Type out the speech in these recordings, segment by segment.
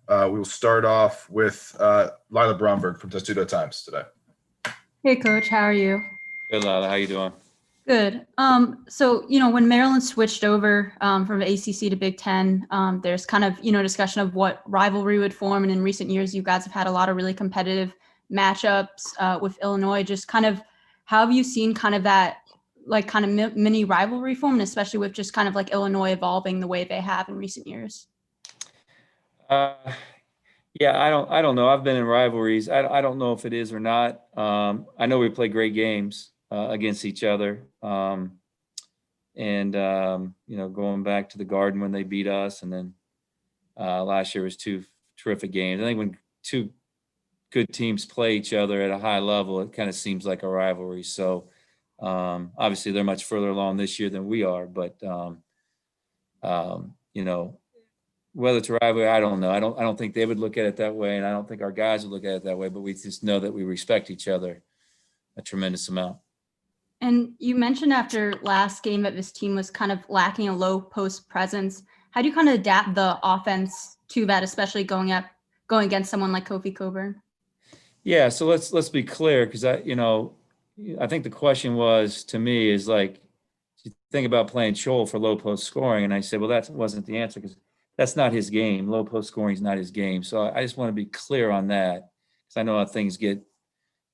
We will start off with Lila Bromberg from Testudo Times today. Hey, Coach. How are you? Good, Lila. How you doing? Good. So, when Maryland switched over from ACC to Big Ten, there's kind of, discussion of what rivalry would form. And in recent years, you guys have had a lot of really competitive matchups with Illinois. Just kind of, how have you seen kind of that, like kind of mini rivalry form, and especially with just kind of like Illinois evolving the way they have in recent years? Yeah, I don't know. I've been in rivalries. I don't know if it is or not. I know we play great games against each other. Going back to the Garden when they beat us, and then last year was two terrific games. I think when two good teams play each other at a high level, it kind of seems like a rivalry. So obviously they're much further along this year than we are, but whether it's a rivalry, I don't know. I don't think they would look at it that way, and I don't think our guys would look at it that way, but we just know that we respect each other a tremendous amount. And you mentioned after last game that this team was kind of lacking a low post presence. How do you kind of adapt the offense to that, especially going against someone like Kofi Coburn? Yeah, so let's be clear, because I think the question was to me is like, you think about playing Scholl for low post scoring, and I said, well, that wasn't the answer because that's not his game. Low post scoring is not his game. So I just want to be clear on that, because I know how things get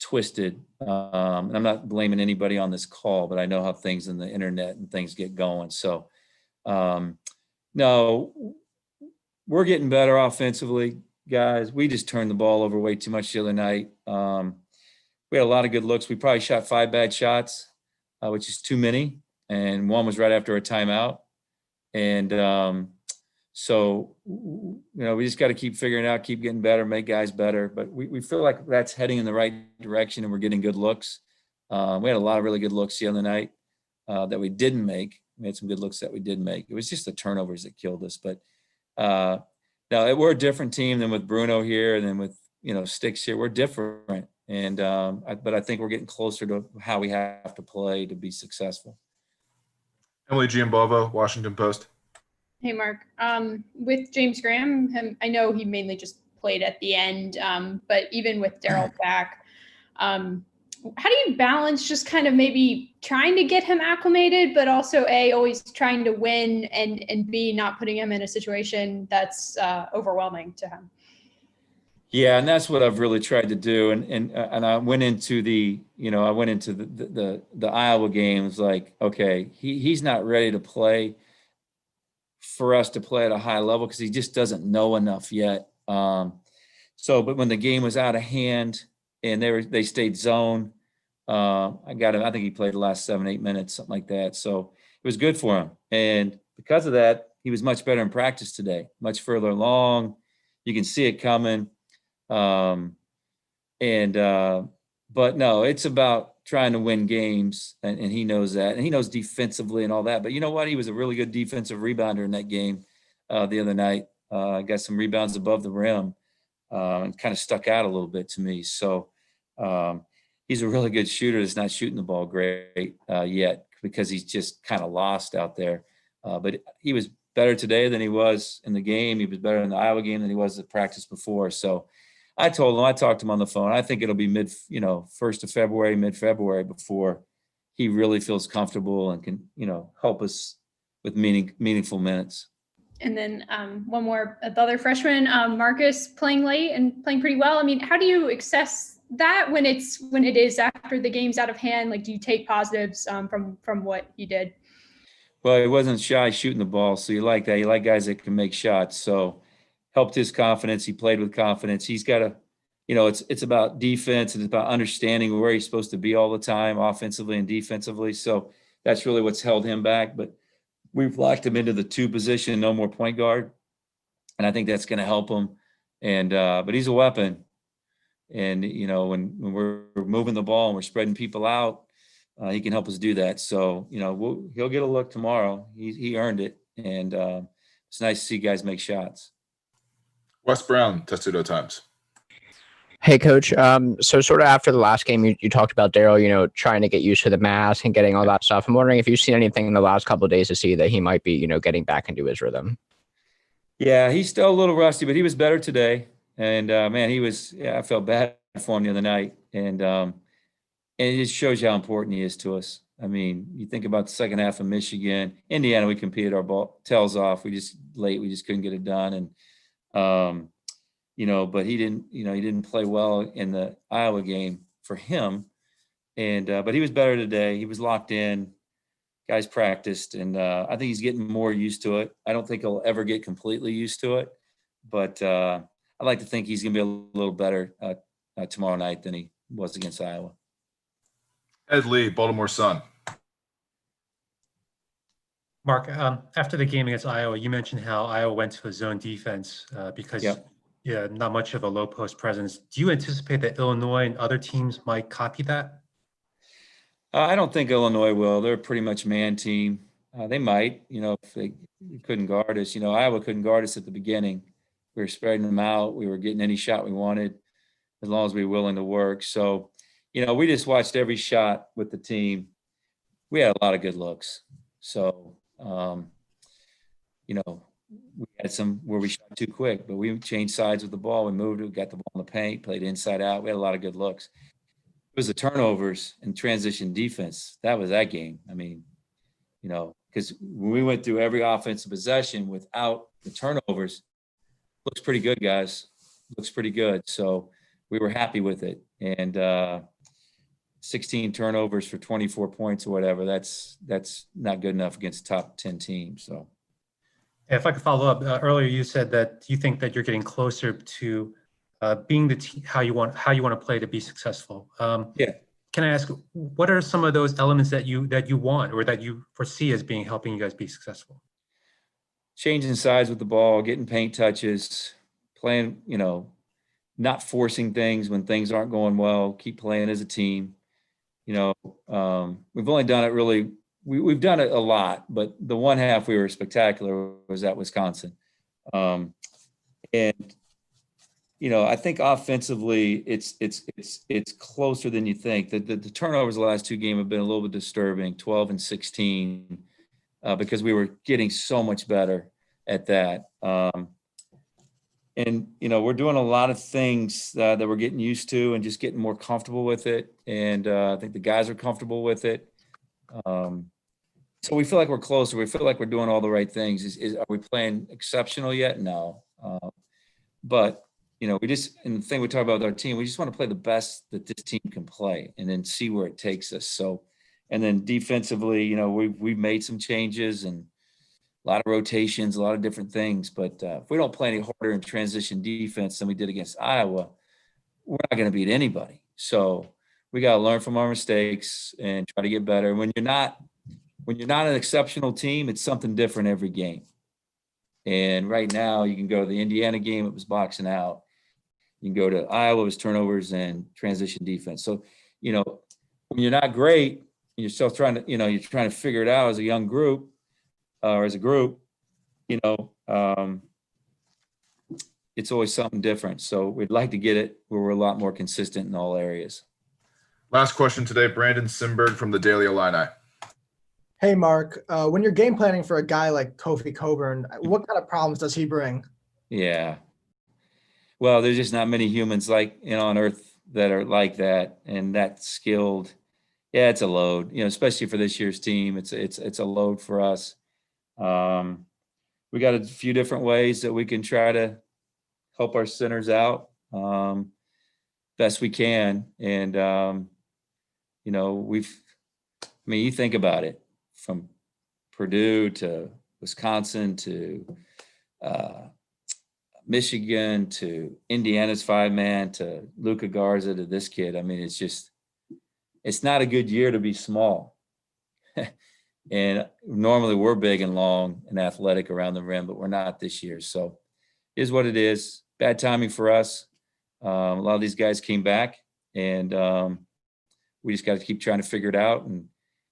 twisted. And I'm not blaming anybody on this call, but I know how things in the internet and things get going. So no, we're getting better offensively, guys. We just turned the ball over way too much the other night. We had a lot of good looks. We probably shot 5 bad shots, which is too many. And one was right after a timeout. And so, we just got to keep figuring it out, keep getting better, make guys better. But we feel like that's heading in the right direction, and we're getting good looks. We had a lot of really good looks the other night that we didn't make. We had some good looks that we did make. It was just the turnovers that killed us. But now we're a different team than with Bruno here and then with, Sticks here. We're different. And but I think we're getting closer to how we have to play to be successful. Emily Giambovo, Washington Post. Hey, Mark. With James Graham, I know he mainly just played at the end, but even with Daryl back, how do you balance just kind of maybe trying to get him acclimated, but also A, always trying to win, and B, not putting him in a situation that's overwhelming to him? Yeah, and that's what I've really tried to do. And I went into the Iowa games like, okay, he's not ready to play for us to play at a high level because he just doesn't know enough yet. But when the game was out of hand and they stayed zone, I got him. I think he played the last 7-8 minutes, something like that. So it was good for him. And because of that, he was much better in practice today, much further along. You can see it coming. But no, it's about trying to win games, and he knows that, and he knows defensively and all that. But you know what? He was a really good defensive rebounder in that game the other night. Got some rebounds above the rim and kind of stuck out a little bit to me. So he's a really good shooter that's not shooting the ball great yet because he's just kind of lost out there. But he was better today than he was in the game. He was better in the Iowa game than he was at practice before. So I talked to him on the phone. I think it'll be mid-1st of February, mid-February before he really feels comfortable and can, help us with meaningful minutes. And then one more, the other freshman, Marcus, playing late and playing pretty well. I mean, how do you assess that when it is after the game's out of hand? Like, do you take positives from what he did? Well, he wasn't shy shooting the ball, so you like that. You like guys that can make shots. So helped his confidence. He played with confidence. He's got to, it's about defense, and it's about understanding where he's supposed to be all the time, offensively and defensively. So that's really what's held him back. But we've locked him into the 2 position, no more point guard. And I think that's going to help him. And but he's a weapon. And, when we're moving the ball and we're spreading people out, he can help us do that. So, he'll get a look tomorrow. He earned it. And it's nice to see guys make shots. Wes Brown, Testudo Times. Hey, Coach. So sort of after the last game, you talked about Daryl, trying to get used to the mask and getting all that stuff. I'm wondering if you've seen anything in the last couple of days to see that he might be, getting back into his rhythm. Yeah, he's still a little rusty, but he was better today. And man, I felt bad for him the other night. And it just shows you how important he is to us. I mean, you think about the second half of Michigan, Indiana, we competed our tails off. We just couldn't get it done. And but he didn't play well in the Iowa game for him. And but he was better today. He was locked in. Guys practiced, and I think he's getting more used to it. I don't think he'll ever get completely used to it, but I'd like to think he's going to be a little better tomorrow night than he was against Iowa. Ed Lee, Baltimore Sun. Mark, after the game against Iowa, you mentioned how Iowa went to a zone defense because not much of a low post presence. Do you anticipate that Illinois and other teams might copy that? I don't think Illinois will. They're a pretty much man team. They might, if they couldn't guard us. Iowa couldn't guard us at the beginning. We were spreading them out. We were getting any shot we wanted as long as we were willing to work. So, we just watched every shot with the team. We had a lot of good looks. So, we had some where we shot too quick, but we changed sides with the ball. We moved it, we got the ball in the paint, played inside out. We had a lot of good looks. It was the turnovers and transition defense. That was that game. I mean, because when we went through every offensive possession without the turnovers, looks pretty good, guys. Looks pretty good. So we were happy with it. And 16 turnovers for 24 points or whatever, that's not good enough against top 10 teams. So if I could follow up, earlier you said that you think that you're getting closer to being the team, how you want to play to be successful. Yeah. Can I ask, what are some of those elements that you want or that you foresee as being helping you guys be successful? Changing sides with the ball, getting paint touches, playing, not forcing things when things aren't going well, keep playing as a team. We've only done it really, we've done it a lot, but the one half we were spectacular was at Wisconsin. I think offensively it's closer than you think. The turnovers the last two games have been a little bit disturbing, 12 and 16, because we were getting so much better at that. We're doing a lot of things that we're getting used to and just getting more comfortable with it. And I think the guys are comfortable with it. So we feel like we're closer. We feel like we're doing all the right things. Are we playing exceptional yet? No. But and the thing we talk about with our team, we just want to play the best that this team can play and then see where it takes us. So, and then defensively, we've made some changes and a lot of rotations, a lot of different things. But if we don't play any harder in transition defense than we did against Iowa, we're not going to beat anybody. So we got to learn from our mistakes and try to get better. When you're not an exceptional team, it's something different every game. And right now, you can go to the Indiana game, it was boxing out. You can go to Iowa, it was turnovers and transition defense. So, when you're not great, and you're still trying to, you're trying to figure it out as a young group or as a group, it's always something different. So we'd like to get it where we're a lot more consistent in all areas. Last question today, Brandon Simberg from the Daily Illini. Hey, Mark, when you're game planning for a guy like Kofi Coburn, what kind of problems does he bring? Yeah. Well, there's just not many humans on earth that are like that and that skilled. Yeah, it's a load, especially for this year's team. It's a load for us. We got a few different ways that we can try to help our centers out best we can. And, you think about it, from Purdue to Wisconsin to Michigan to Indiana's 5-man to Luka Garza to this kid. I mean, it's not a good year to be small. And normally we're big and long and athletic around the rim, but we're not this year. So it is what it is. Bad timing for us. A lot of these guys came back and we just got to keep trying to figure it out and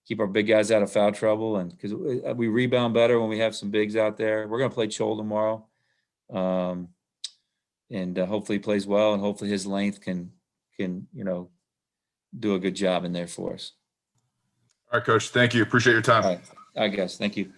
keep our big guys out of foul trouble. And because we rebound better when we have some bigs out there. We're going to play Chol tomorrow. And hopefully he plays well, and hopefully his length can do a good job in there for us. All right, Coach. Thank you. Appreciate your time. All right, guys. Thank you.